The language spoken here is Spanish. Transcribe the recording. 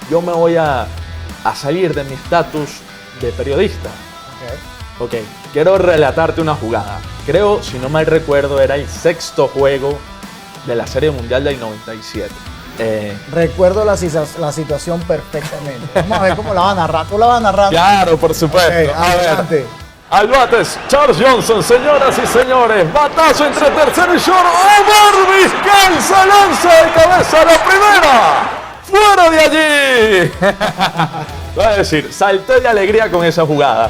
yo me voy a salir de mi estatus de periodista. Ok, quiero relatarte una jugada. Creo, si no mal recuerdo, era el 6º juego de la Serie Mundial del 97. Recuerdo la situación perfectamente. Vamos a ver cómo la va a narrar. ¿Tú la vas a narrar? Claro, por supuesto. Okay, A ver, adelante. al bate es Charles Johnson, señoras y señores. Batazo entre tercero y short. Omar Vizquel se lanza de cabeza a la primera. ¡Fuera de allí! Voy a decir, salté de alegría con esa jugada.